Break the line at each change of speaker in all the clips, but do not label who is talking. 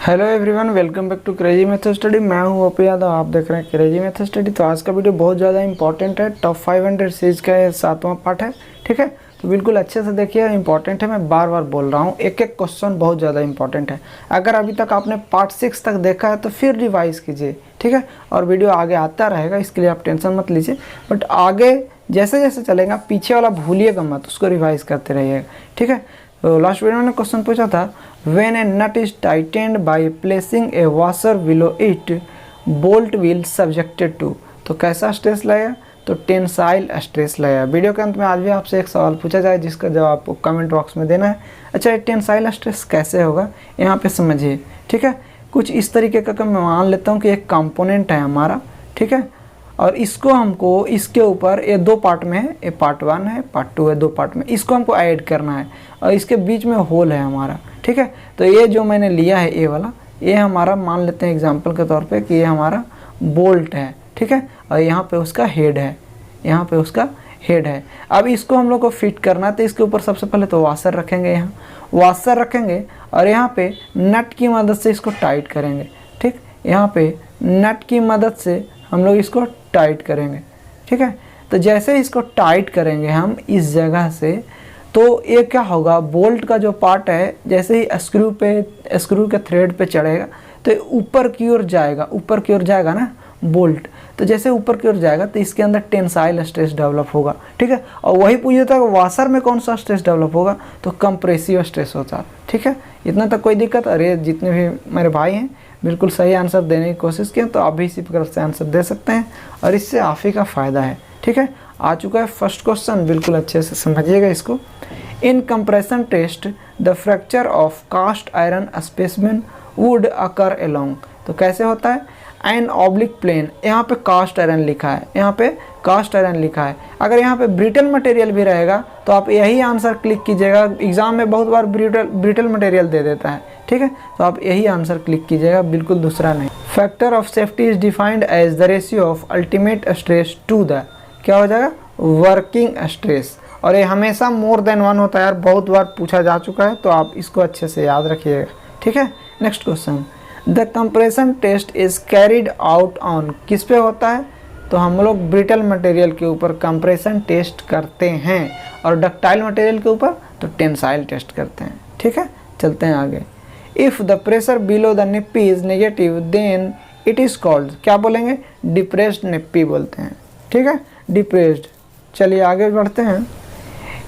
Hello everyone, welcome back to crazy method study. मैं हूं OP Yadav, आप देख रहे हैं क्रेजी मेथड स्टडी। तो आज का वीडियो बहुत ज़्यादा इंपॉर्टेंट है। टॉप 500 सीरीज का ये 7वां पार्ट है, ठीक है। तो बिल्कुल अच्छे से देखिए, इंपॉर्टेंट है। मैं बार बार बोल रहा हूँ, एक एक क्वेश्चन बहुत ज़्यादा इंपॉर्टेंट है। अगर अभी तक आपने पार्ट 6 तक देखा है तो फिर रिवाइज कीजिए, ठीक है। और वीडियो आगे आता रहेगा, इसके लिए आप टेंशन मत लीजिए। बट आगे जैसे जैसे चलेगा, पीछे वाला भूलिएगा मत, उसको रिवाइज करते रहिएगा, ठीक है। तो लास्ट वीडियो में क्वेश्चन पूछा था, when a nut is tightened by placing a washer below it, bolt will subjected to। तो कैसा स्ट्रेस लगेगा? तो टेंसाइल स्ट्रेस लगेगा। वीडियो के अंत में आज भी आपसे एक सवाल पूछा जाए, जिसका जवाब आपको कमेंट बॉक्स में देना है। अच्छा, टेंसाइल स्ट्रेस कैसे होगा यहाँ पे समझिए, ठीक है। कुछ इस तरीके का मैं मान लेता हूँ कि एक कंपोनेंट है हमारा, ठीक है। और इसको हमको इसके ऊपर, ये दो पार्ट में है, ये पार्ट 1 है, पार्ट 2 है, दो पार्ट में। इसको हमको ऐड करना है और इसके बीच में होल है हमारा, ठीक है। तो ये जो मैंने लिया है ये वाला, ये हमारा मान लेते हैं एग्जांपल के तौर पे कि ये हमारा बोल्ट है, ठीक है। और यहाँ पे उसका हेड है, यहाँ पे उसका हेड है। अब इसको हम लोग को फिट करना है, तो इसके ऊपर सबसे पहले तो वाशर रखेंगे, यहाँ वाशर रखेंगे और यहाँ पे नट की मदद से इसको टाइट करेंगे, ठीक। यहाँ पे नट की मदद से हम लोग इसको टाइट करेंगे, ठीक है। तो जैसे इसको टाइट करेंगे हम इस जगह से, तो ये क्या होगा, बोल्ट का जो पार्ट है, जैसे ही स्क्रू के थ्रेड पे चढ़ेगा तो ऊपर की ओर जाएगा, ऊपर की ओर जाएगा ना बोल्ट। तो जैसे ऊपर की ओर जाएगा तो इसके अंदर टेंसाइल स्ट्रेस डेवलप होगा, ठीक है। और वही पूछा था वाशर में कौन सा स्ट्रेस डेवलप होगा, तो कंप्रेसिव स्ट्रेस होता है, ठीक है। इतना तक कोई दिक्कत? अरे जितने भी मेरे भाई हैं बिल्कुल सही आंसर देने की कोशिश किए, तो आप भी इसी प्रकार से आंसर दे सकते हैं और इससे आप ही का फ़ायदा है, ठीक है। आ चुका है फर्स्ट क्वेश्चन, बिल्कुल अच्छे से समझिएगा इसको। In compression test the fracture of cast iron specimen would occur along. तो कैसे होता है? एन ऑब्लिक प्लेन, यहाँ पे कास्ट आयरन लिखा है, यहाँ पे कास्ट आयरन लिखा है। अगर यहाँ पे ब्रिटल मटेरियल भी रहेगा तो आप यही आंसर क्लिक कीजिएगा। एग्जाम में बहुत बार ब्रिटल मटेरियल दे देता है, ठीक है। तो आप यही आंसर क्लिक कीजिएगा, बिल्कुल दूसरा नहीं। Factor of safety is defined as the ratio of ultimate stress to the, क्या हो जाएगा, वर्किंग स्ट्रेस। और ये हमेशा मोर देन 1 होता है यार, बहुत बार पूछा जा चुका है, तो आप इसको अच्छे से याद रखिएगा, ठीक है। Next question, the compression test is carried out on, किस पे होता है? तो हम लोग ब्रिटल मटेरियल के ऊपर कंप्रेशन टेस्ट करते हैं, और डक्टाइल मटेरियल के ऊपर तो टेंसाइल टेस्ट करते हैं, ठीक है। चलते हैं आगे। If the pressure below the nappe is negative then it is called, क्या बोलेंगे, डिप्रेस्ड निप्पी बोलते हैं, ठीक है, डिप्रेस्ड। चलिए आगे बढ़ते हैं।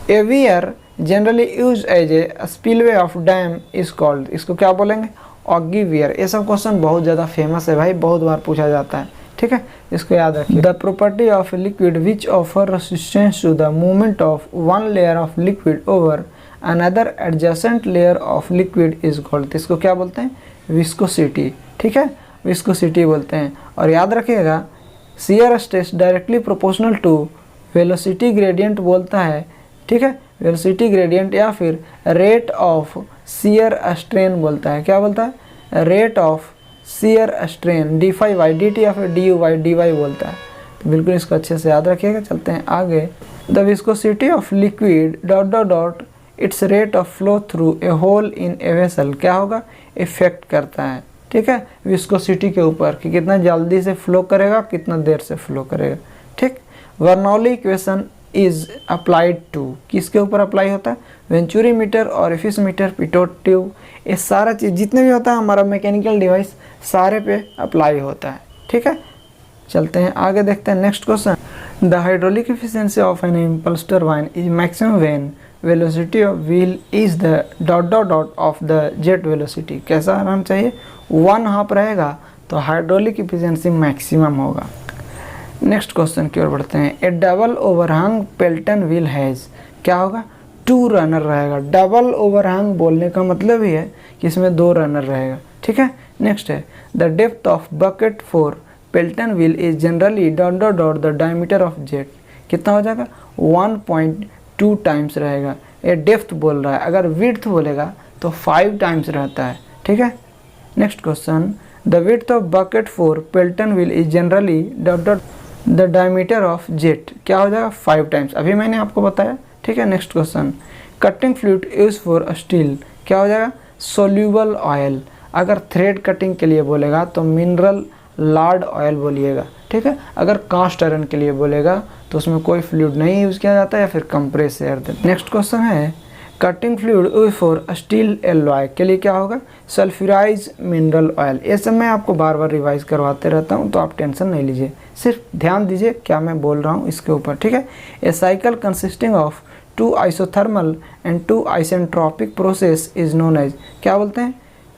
A weir generally use as a spillway of dam is called, इसको क्या बोलेंगे, ऑगी वियर। ये सब क्वेश्चन बहुत ज़्यादा फेमस है भाई, बहुत बार पूछा जाता है, ठीक है, इसको याद रखिए। The property of liquid which offer resistance to the movement of one layer of liquid over another adjacent layer of liquid is called, इसको क्या बोलते हैं, विस्कोसिटी, ठीक है, विस्कोसिटी बोलते हैं। और याद रखिएगा, shear stress directly proportional to velocity gradient बोलता है, ठीक है, वेलोसिटी ग्रेडियंट, या फिर रेट ऑफ शियर स्ट्रेन बोलता है, क्या बोलता है, rate of shear strain, d∅/dt या फिर du/dy बोलता है। तो बिल्कुल इसको अच्छे से याद रखिएगा। चलते हैं आगे। The viscosity of liquid dot dot dot its rate of flow through a hole in a vessel, क्या होगा, इफेक्ट करता है, ठीक है, विस्कोसिटी के ऊपर कि कितना जल्दी से फ्लो करेगा, कितना देर से फ्लो करेगा, ठीक। Bernoulli equation is applied to, किसके ऊपर अप्लाई होता है, वेंचुरी मीटर और एफिस मीटर, पिटोट ट्यूब, ये सारा चीज़ जितने भी होता है हमारा मैकेनिकल डिवाइस, सारे पे अप्लाई होता है, ठीक है। चलते हैं आगे, देखते हैं next question. The hydraulic efficiency of an impulse turbine is maximum when velocity of wheel is the dot dot dot of the jet velocity, कैसा रहना चाहिए, 1/2 रहेगा तो हाइड्रोलिक एफिशिएंसी मैक्सिमम होगा। नेक्स्ट क्वेश्चन की ओर बढ़ते हैं। A double overhang Pelton wheel has, क्या होगा, 2 रनर रहेगा। डबल ओवरहैंग बोलने का मतलब ही है कि इसमें 2 रनर रहेगा, ठीक है। नेक्स्ट है, the depth of bucket for Pelton wheel is generally dot dot dot the diameter of jet, कितना हो जाएगा, 1.2 टाइम्स रहेगा। ये डेप्थ बोल रहा है, अगर विड्थ बोलेगा तो 5 टाइम्स रहता है, ठीक है। Next question, the width of bucket for Pelton wheel is generally dot dot the diameter of jet, क्या हो जाएगा, 5 टाइम्स, अभी मैंने आपको बताया, ठीक है। Next question, cutting fluid use for steel, क्या हो जाएगा, सोल्यूबल ऑयल। अगर थ्रेड कटिंग के लिए बोलेगा तो मिनरल लार्ड ऑयल बोलिएगा, ठीक है। अगर कास्ट आयरन के लिए बोलेगा तो उसमें कोई फ्लूइड नहीं यूज़ किया जाता है या फिर कंप्रेस एयर देते। नेक्स्ट क्वेश्चन है cutting fluid for steel alloy के लिए क्या होगा, सल्फ्यूराइज मिनरल ऑयल। ये सब मैं आपको बार बार रिवाइज करवाते रहता हूँ, तो आप टेंशन नहीं लीजिए, सिर्फ ध्यान दीजिए क्या मैं बोल रहा हूँ इसके ऊपर, ठीक है। A cycle consisting of 2 isothermal and 2 isentropic process is known as, क्या बोलते हैं,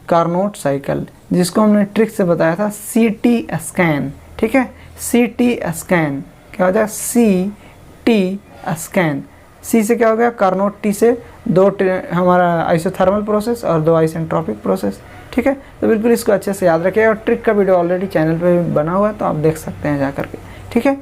कार्नोट साइकिल, जिसको हमने ट्रिक से बताया था CT स्कैन, ठीक है। CT स्कैन क्या हो जाएगा, CT स्कैन, C से क्या हो गया कार्नोट, T से 2 हमारा आइसोथर्मल प्रोसेस और 2 आइसेंट्रोपिक प्रोसेस, ठीक है। तो बिल्कुल इसको अच्छे से याद रखिए, और ट्रिक का वीडियो ऑलरेडी चैनल पे बना हुआ है तो आप देख सकते हैं जा करके, ठीक है।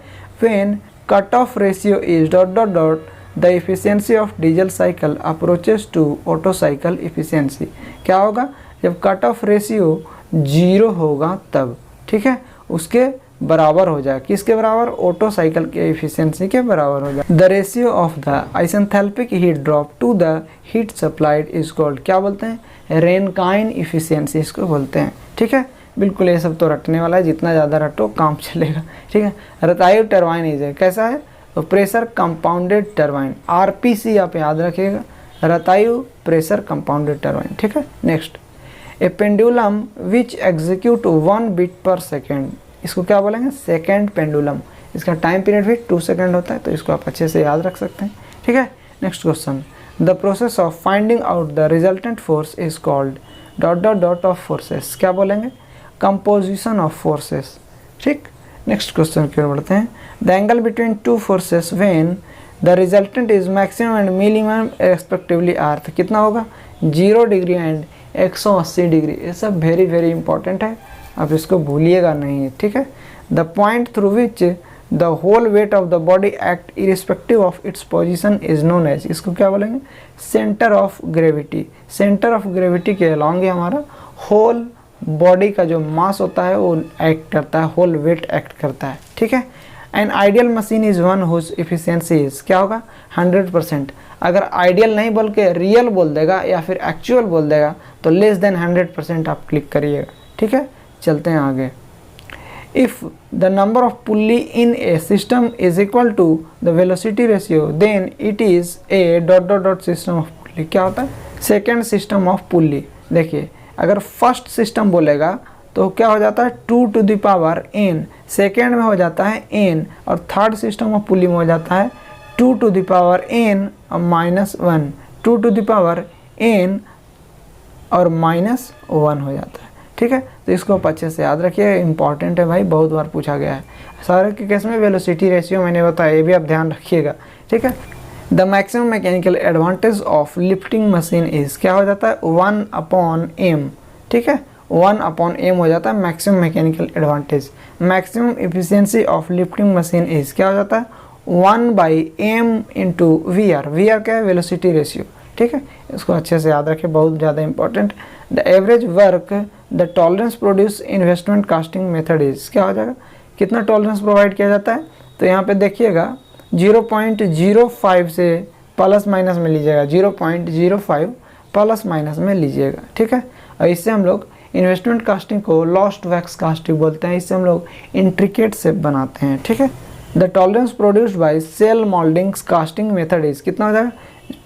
When cut off ratio is dot dot dot the efficiency of diesel cycle approaches to Otto cycle efficiency, क्या होगा, जब कट ऑफ रेशियो 0 होगा तब, ठीक है, उसके बराबर हो जाए, किसके बराबर, ऑटो साइकिल के एफिशिएंसी के बराबर हो जाए। The ratio of the isenthalpic heat drop to the heat supplied is called, क्या बोलते हैं, रेनकाइन इफिशिएंसी इसको बोलते हैं, ठीक है। बिल्कुल ये सब तो रटने वाला है, जितना ज़्यादा रटो काम चलेगा, ठीक है। रतायु टरबाइन इज है, कैसा है, तो प्रेशर कंपाउंडेड टरबाइन, RPC आप याद रखिएगा, रतायु प्रेशर कंपाउंडेड टरबाइन, ठीक है। नेक्स्ट ए पेंडुलम विच एग्जीक्यूट 1 बीट पर सेकेंड, इसको क्या बोलेंगे, सेकेंड पेंडुलम, इसका टाइम पीरियड भी 2 सेकेंड होता है, तो इसको आप अच्छे से याद रख सकते हैं, ठीक है। Next question, the process of finding out the resultant force is called dot dot dot of forces, क्या बोलेंगे, कंपोजिशन ऑफ फोर्सेस, ठीक। नेक्स्ट क्वेश्चन की ओर बढ़ते हैं, the angle between 2 forces when the resultant is maximum and minimum respectively are, कितना होगा, 0 degree and 180 degree, ये सब वेरी वेरी इंपॉर्टेंट है, आप इसको भूलिएगा नहीं, ठीक है। The point through which the whole weight of the body act irrespective of its position is known as, इसको क्या बोलेंगे, centre of gravity, centre of gravity के अलॉन्ग हमारा होल बॉडी का जो मास होता है वो एक्ट करता है, होल वेट एक्ट करता है, ठीक है। An ideal machine is one whose efficiency is, क्या होगा, 100%, अगर आइडियल नहीं बोल के रियल बोल देगा या फिर एक्चुअल बोल देगा तो लेस देन 100% आप क्लिक करिएगा, ठीक है। चलते हैं आगे, if the number of pulley in a system is equal to the velocity ratio then it is a dot dot dot system of pulley, क्या होता है, सेकेंड सिस्टम ऑफ पुल्ली। देखिए अगर फर्स्ट सिस्टम बोलेगा तो क्या हो जाता है 2 to the power n, second में हो जाता है n, और थर्ड सिस्टम ऑफ पुल्ली में हो जाता है 2 to the power n -1, 2 to the power n और -1 हो जाता है, ठीक है। तो इसको आप अच्छे से याद रखिए, इंपॉर्टेंट है भाई, बहुत बार पूछा गया है। सारे के केस में वेलोसिटी रेशियो मैंने बताया, ये भी आप ध्यान रखिएगा, ठीक है। The maximum mechanical advantage of lifting machine is, क्या हो जाता है, 1/m, ठीक है, 1/m हो जाता है maximum mechanical advantage. Maximum efficiency of lifting machine is, क्या हो जाता है, 1/m × VR, VR क्या है, वेलोसिटी रेशियो, ठीक है। इसको अच्छे से याद रखें, बहुत ज़्यादा important. The average work the tolerance produce investment casting method is, क्या हो जाएगा, कितना टॉलरेंस प्रोवाइड किया जाता है, तो यहाँ पे देखिएगा 0.05 से प्लस माइनस में लीजिएगा, 0.05 प्लस माइनस में लीजिएगा, ठीक है। और इससे हम लोग इन्वेस्टमेंट कास्टिंग को लॉस्ट वैक्स कास्टिंग बोलते हैं, इससे हम लोग इंट्रिकेट शेप बनाते हैं, ठीक है। The tolerance produced by shell mouldings casting method is, कितना हो जाएगा,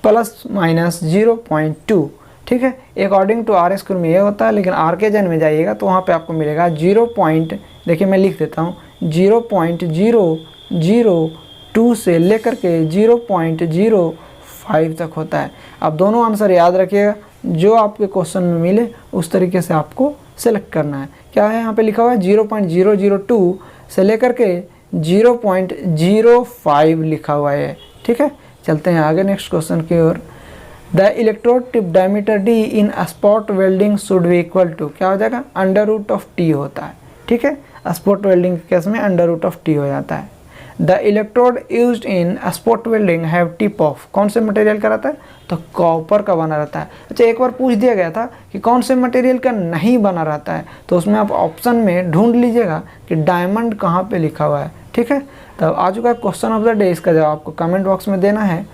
±0.2, ठीक है। अकॉर्डिंग टू RS स्कूल में ये होता है, लेकिन RK जन में जाइएगा तो वहाँ पे आपको मिलेगा 0. देखिए मैं लिख देता हूँ, 0.002 से लेकर के 0.05 तक होता है। आप दोनों आंसर याद रखिएगा, जो आपके क्वेश्चन में मिले उस तरीके से आपको सेलेक्ट करना है। क्या है यहाँ पे लिखा हुआ है, 0.002 से लेकर के 0.05 लिखा हुआ है, ठीक है। चलते हैं आगे नेक्स्ट क्वेश्चन की ओर। The electrode tip diameter D in spot welding should be equal to, क्या हो जाएगा, √T होता है, ठीक है। स्पॉट वेल्डिंग के केस में √T हो जाता है। The electrode used in spot welding have tip of, कौन से मटेरियल का रहता है, तो कॉपर का बना रहता है। अच्छा एक बार पूछ दिया गया था कि कौन से मटेरियल का नहीं बना रहता है, तो उसमें आप ऑप्शन में ढूंढ लीजिएगा कि डायमंड कहाँ पे लिखा हुआ है, ठीक है। तब आ चुका है क्वेश्चन ऑफ द डे, इसका जवाब आपको कमेंट बॉक्स में देना है।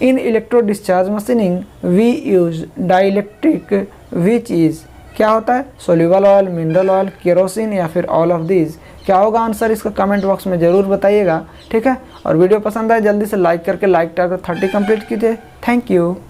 In electro discharge machining we use dielectric which is, क्या होता है? Soluble oil, mineral oil, kerosene या फिर ऑल ऑफ दीज? क्या होगा आंसर इसका? कमेंट बॉक्स में ज़रूर बताइएगा, ठीक है। और वीडियो पसंद आए जल्दी से लाइक करके लाइक टारगेट 30 कंप्लीट कीजिए। Thank you.